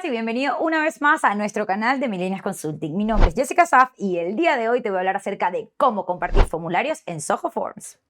y bienvenido una vez más a nuestro canal de Millennials Consulting. Mi nombre es Jessica Saf y el día de hoy te voy a hablar acerca de cómo compartir formularios en Zoho Forms.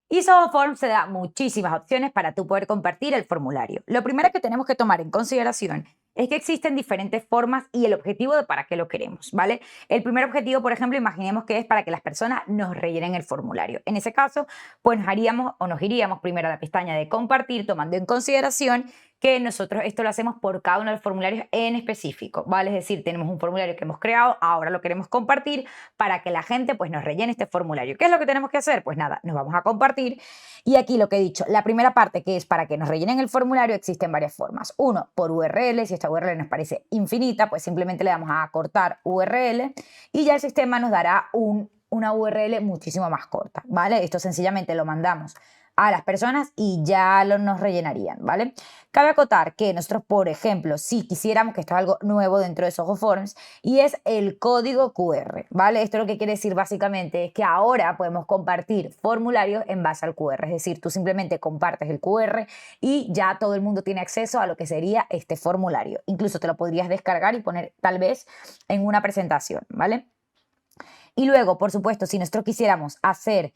Y Zoho Forms te da muchísimas opciones para tú poder compartir el formulario. Lo primero que tenemos que tomar en consideración es que existen diferentes formas y el objetivo de para qué lo queremos, ¿vale? El primer objetivo, por ejemplo, imaginemos que es para que las personas nos rellenen el formulario. En ese caso, pues nos iríamos primero a la pestaña de compartir, tomando en consideración que nosotros esto lo hacemos por cada uno de los formularios en específico, ¿vale? Es decir, tenemos un formulario que hemos creado, ahora lo queremos compartir para que la gente pues nos rellene este formulario. ¿Qué es lo que tenemos que hacer? Pues nada, nos vamos a compartir y aquí lo que he dicho, la primera parte que es para que nos rellenen el formulario existen varias formas. Uno, por URL, si esta URL nos parece infinita, pues simplemente le damos a cortar URL y ya el sistema nos dará una URL muchísimo más corta, ¿vale? Esto sencillamente lo mandamos a las personas y ya nos rellenarían, ¿vale? Cabe acotar que nosotros, por ejemplo, si quisiéramos, que esto es algo nuevo dentro de Zoho Forms, y es el código QR, ¿vale? Esto lo que quiere decir básicamente es que ahora podemos compartir formularios en base al QR, es decir, tú simplemente compartes el QR y ya todo el mundo tiene acceso a lo que sería este formulario. Incluso te lo podrías descargar y poner tal vez en una presentación, ¿vale? Y luego, por supuesto, si nosotros quisiéramos hacer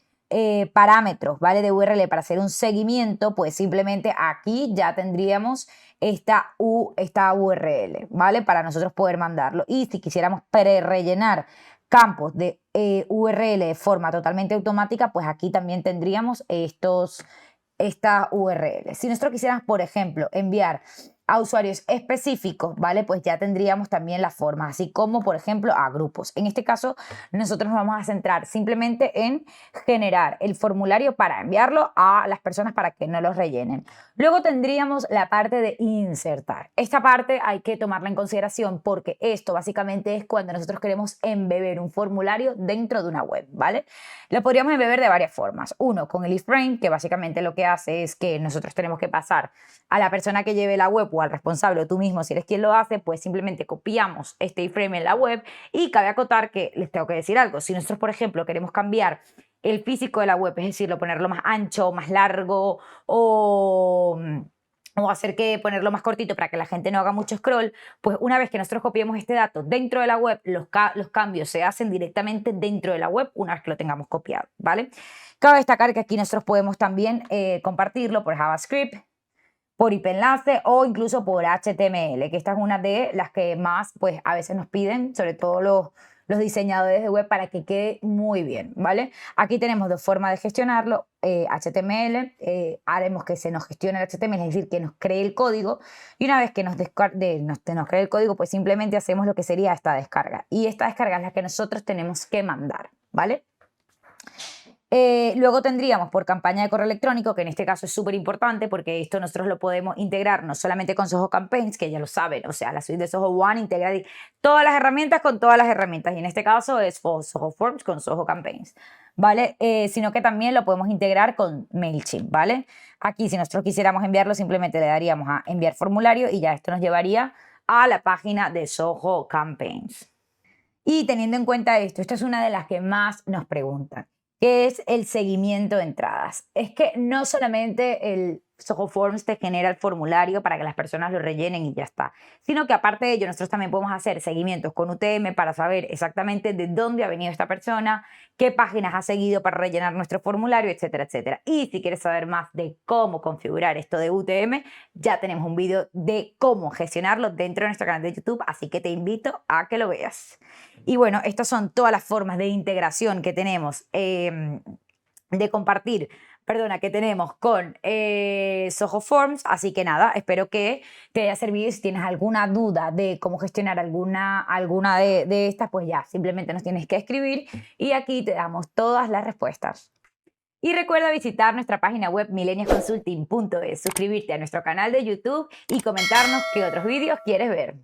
parámetros, ¿vale? De URL para hacer un seguimiento, pues simplemente aquí ya tendríamos esta URL, ¿vale? Para nosotros poder mandarlo. Y si quisiéramos rellenar campos de URL de forma totalmente automática, pues aquí también tendríamos esta URL. Si nosotros quisiéramos, por ejemplo, enviar a usuarios específicos, ¿vale? Pues ya tendríamos también las formas, así como, por ejemplo, a grupos. En este caso, nosotros nos vamos a centrar simplemente en generar el formulario para enviarlo a las personas para que no los rellenen. Luego tendríamos la parte de insertar. Esta parte hay que tomarla en consideración porque esto básicamente es cuando nosotros queremos embeber un formulario dentro de una web, ¿vale? Lo podríamos embeber de varias formas. Uno, con el iframe, que básicamente lo que hace es que nosotros tenemos que pasar a la persona que lleve la web o al responsable o tú mismo, si eres quien lo hace, pues simplemente copiamos este iframe en la web y cabe acotar que les tengo que decir algo. Si nosotros, por ejemplo, queremos cambiar el físico de la web, es decir, ponerlo más ancho, más largo o hacer que ponerlo más cortito para que la gente no haga mucho scroll, pues una vez que nosotros copiemos este dato dentro de la web, los cambios se hacen directamente dentro de la web una vez que lo tengamos copiado, ¿vale? Cabe destacar que aquí nosotros podemos también compartirlo por JavaScript, por IP enlace o incluso por HTML, que esta es una de las que más pues a veces nos piden, sobre todo los diseñadores de web, para que quede muy bien, ¿vale? Aquí tenemos dos formas de gestionarlo, HTML, haremos que se nos gestione el HTML, es decir, que nos cree el código, y una vez que nos cree el código, pues simplemente hacemos lo que sería esta descarga, y esta descarga es la que nosotros tenemos que mandar, ¿vale? Luego tendríamos por campaña de correo electrónico, que en este caso es súper importante porque esto nosotros lo podemos integrar no solamente con Zoho Campaigns, que ya lo saben, o sea, la suite de Zoho One integra todas las herramientas con todas las herramientas y en este caso es Zoho Forms con Zoho Campaigns, ¿vale? Sino que también lo podemos integrar con MailChimp, ¿vale? Aquí si nosotros quisiéramos enviarlo simplemente le daríamos a enviar formulario y ya esto nos llevaría a la página de Zoho Campaigns. Y teniendo en cuenta esto, esta es una de las que más nos preguntan, que es el seguimiento de entradas. Es que no solamente el Zoho Forms te genera el formulario para que las personas lo rellenen y ya está, sino que aparte de ello nosotros también podemos hacer seguimientos con UTM para saber exactamente de dónde ha venido esta persona, qué páginas ha seguido para rellenar nuestro formulario, etcétera, etcétera. Y si quieres saber más de cómo configurar esto de UTM, ya tenemos un vídeo de cómo gestionarlo dentro de nuestro canal de YouTube, así que te invito a que lo veas. Y bueno, estas son todas las formas de integración que tenemos, de compartir, que tenemos con Zoho Forms. Así que nada, espero que te haya servido. Si tienes alguna duda de cómo gestionar alguna de estas, pues ya, simplemente nos tienes que escribir y aquí te damos todas las respuestas. Y recuerda visitar nuestra página web millennialsconsulting.es, suscribirte a nuestro canal de YouTube y comentarnos qué otros vídeos quieres ver.